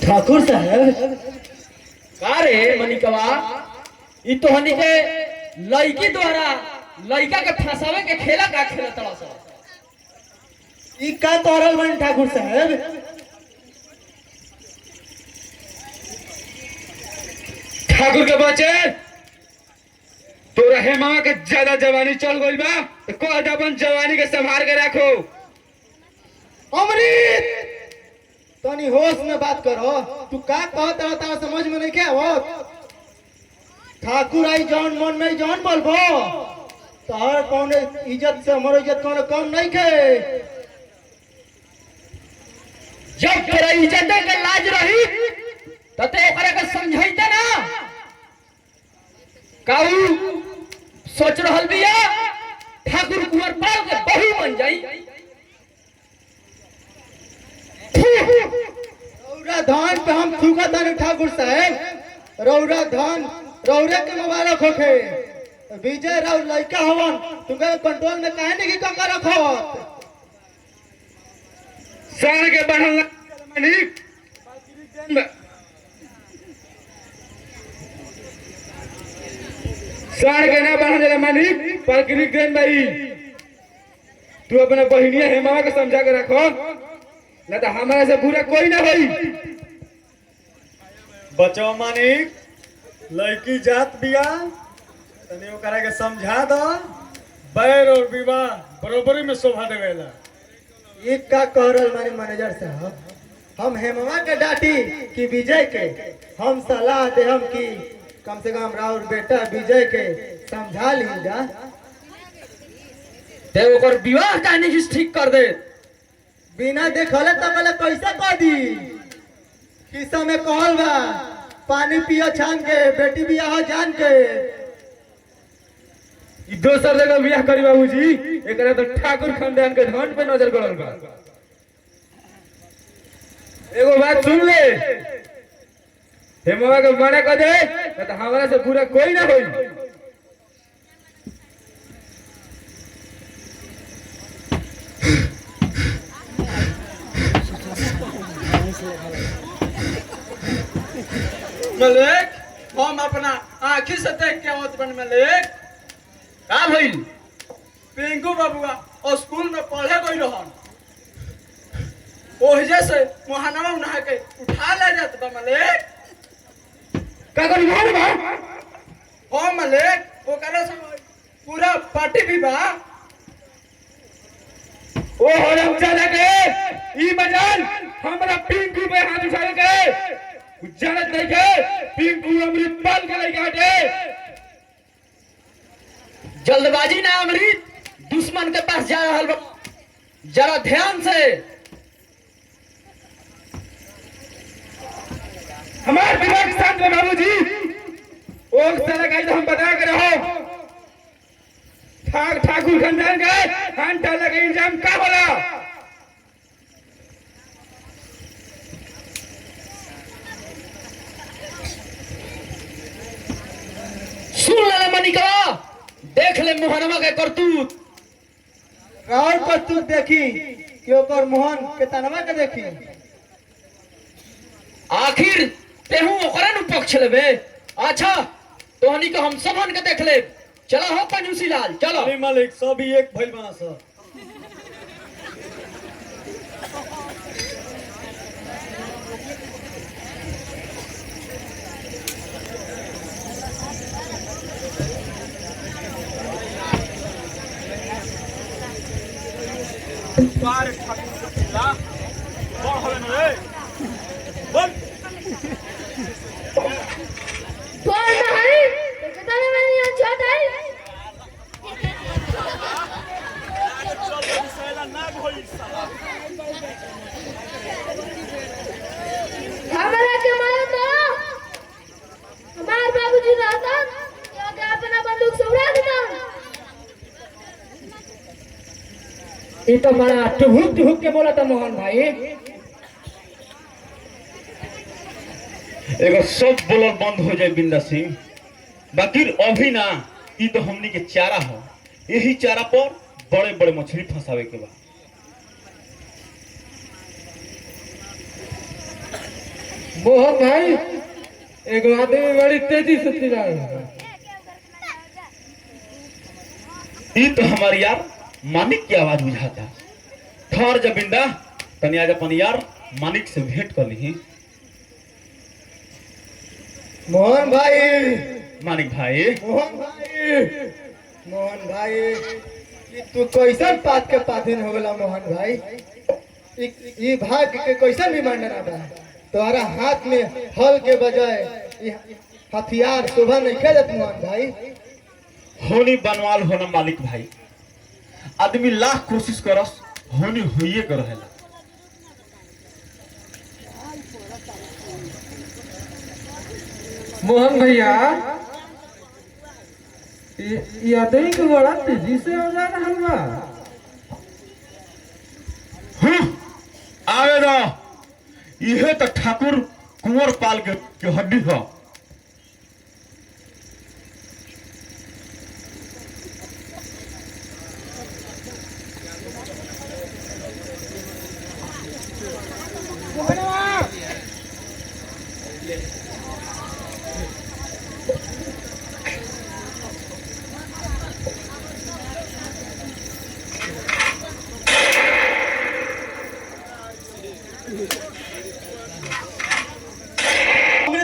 ठाकुर साहब का रे मनिकवा ई तो हनी के लड़की द्वारा लड़का के फंसावे के खेला का खेला तड़ा सा ई का तोरल बन ठाकुर साहब ठाकुर के बच्चे तोरा हेमा के ज्यादा जवानी चल गई बा तो कह अपन जवानी के संभाल के रखो। अमृत तनी होश में बात करो। तू का कहत रहता समझ में नहीं क्या आवत। ठाकुर आई जौन मन नहीं जौन बोलबो तोहर कौन इज्जत से हमर इज्जत कौन कम नहीं के। जब तेरा इज्जत के लाज रही तते ओकरा के समझाइते ना काऊ सोच रहल बिया ठाकुर कुंवर पाल के बहू बन जाई। रौरा धान पे हम थूका तानी ठाकुर साहब। रौरा धान रौरे के मुबारक होखे। विजय राव लड़का हवन तुमके कंट्रोल में काहे नहीं का रखो। सार के बढ़ल मानिक सार के ना बढ़ल जला मानिक पर गिरिक देन भाई तू अपने बहिनिया हेमा के समझा के रखो ना तो हमारे से बुरा कोई ना होई। बचो मानिक लड़की जात बिया तने ओकरा के समझा दो। बैर और विवाह बरोबरी में शोभा देवेला। ये का कहरल माने मैनेजर साहब हम हेमवा के डांटी कि विजय के हम सलाह दे हम कि कम से कम राउर बेटा विजय के समझा लीजा ते ओकर विवाह जाने की ठीक कर दे। बिना देखले तो पहले कैसे कह दी किसा में कहल बा पानी पियो छान के बेटी बियाह जान के। ई दोसर जगह बियाह करी बाबूजी एकरा तो ठाकुर खानदान के धन पे नजर गड़ल बा। एगो बात सुन ले हेमवा के मना कर दे ना तो हमारा से बुरा कोई ना होई। मलिक हम अपना आँखी से देख के आवत बन मलिक का भइल। पिंकू बाबूआ और स्कूल में पढ़े गई रहन ओहिजे से मोहनवा उन्हा के उठा ले जात बा मलिक। का करी भाई बा हो मलिक ओकरा से पूरा पार्टी भी बा। ओ हरम चला के ई मजाल हमरा पिंकू पे हाथ उठा के जानत नहीं के पिंकू अमृत पाल के लइका हटे। जल्दबाजी ना अमृत दुश्मन के पास जा रहल बा जरा ध्यान से। हमार दिमाग शांत है बाबूजी। ओ साला का हम बता के रहो ठाकुर खानदान के खान टाला का इंजाम का होला। सुन ले मनिकवा देख ले मोहनवा के करतूत। और करतूत देखी कि ओकर मोहन के तनवा के देखी। आखिर तेहू ओकरा नु पक्ष लेबे। अच्छा तोहनी को हम सबन के देख ले। चला हो कंजूसी लाल चलो। अली मालिक सब ही एक भइल बना सा। बारे ठाकुर के पिला बड़ होले न रे बोल कौन है कहता है मैंने यहाँ छत है चल सैला ना होई साला हमारा के मारो तो हमार बाबूजी रहता या के अपना बंदूक से उड़ा देता। ये तो बड़ा टुहुक के बोला था मोहन भाई। एगो सब बोलर बंद हो जाए बिंदा सिंह बाकी अभी ना ई तो हमनी के चारा हो। यही चारा पर बड़े बड़े मछली फंसावे के बाद मोहन भाई एगो आदमी बड़ी तेजी से चिल्ला रहा है। ई तो हमार यार मानिक की आवाज बुझाता। ठहर जा बिंदा, तनी आज अपन यार मानिक से भेंट कर ली। मोहन भाई, मानिक भाई, मोहन भाई, मोहन भाई, ये तू कैसन बात के पाथिन हो गला मोहन भाई। ये भाग के कैसन भी मांडना बा। तुम्हारा हाथ में हल के बजाय ये हथियार शोभा नहीं खेलत मोहन भाई। होनी बनवाल होना मालिक भाई। आदमी लाख कोशिश करस, होनी होइए कर रहेला। मोहन भैया, ये आदमी के बड़ा तेजी से हो जा रहा बा। आवे दो, यह तो ठाकुर कुंवर पाल के हड्डी है।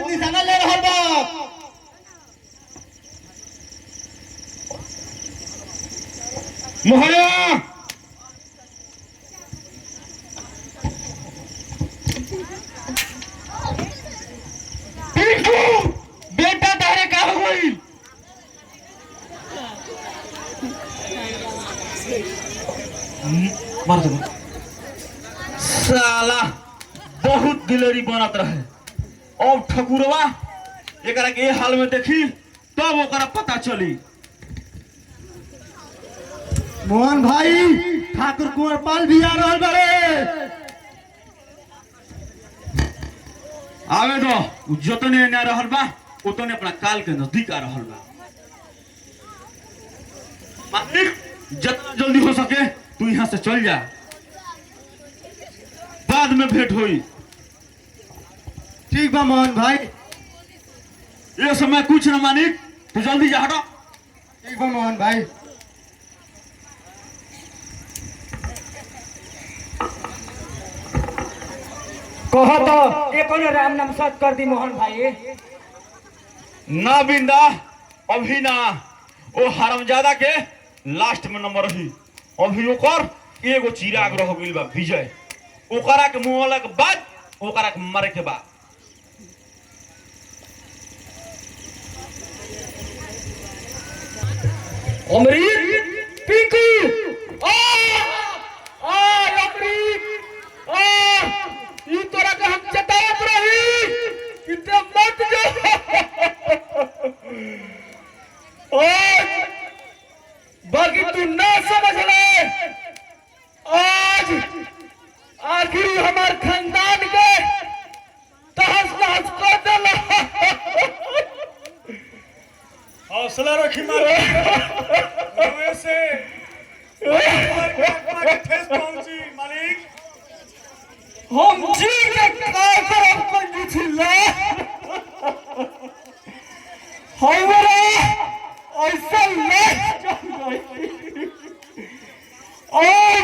निशाना ले रहा बा। मोहया बेटा तारे का हो गई। मार दो साला, बहुत दिलेरी बनत रहे। अब ठकुरवा एकरा के हाल में देखी तब ओकरा पता चली। मोहन भाई, ठाकुर कुंवर पाल भी आ रहा बड़े। आवे दो, जतने न रहल बा उतने अपना काल के नजदीक आ रहल बा। मालिक, जितना जल्दी हो सके तू यहाँ से चल जा, बाद में भेंट होई। ठीक बा मोहन भाई। ये समय कुछ न मानिक, तू जल्दी जा हटो। ठीक बा मोहन भाई। कहो तो एक राम नाम सत कर दी मोहन भाई। ना बिंदा, अभी ना। ओ हरामजादा के लास्ट में नंबर रही। अभी ओकर एगो चिराग रह गइल बा विजय। ओकरा के मुंहला के बाद ओकरा के मारे के बाद। अमरीत, पिंकू, अमरीत, ये तोरा के हम चतावत रही कि ते मत जा। बाकी तू ना समझ ले, आज आखिर हमार खानदान के तहस नहस कर देला। हौसला रखी मालिक। से ठेस पहुंची मालिक। हम जी के काय करब कंजूसिल्ला। हमरा ऐसा लाश चल गई। और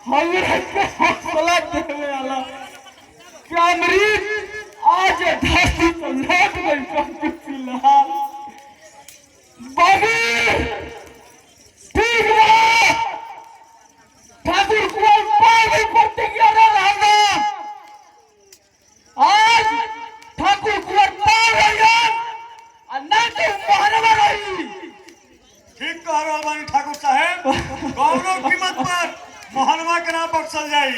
हमरा के हौसला देवे वाला अमरीत आज धरती पर लौट गई कंजूसिल्ला। बाबू ठीक है, ठाकुर कुंवर पाल भी प्रतिज्ञा न रहना। आज ठाकुर कुंवर पाल रही और ना कि मोहनवा रही। ठीक कह रहा बानी ठाकुर साहब। गौरव कीमत पर मोहनवा के नाम बख्शल जाई।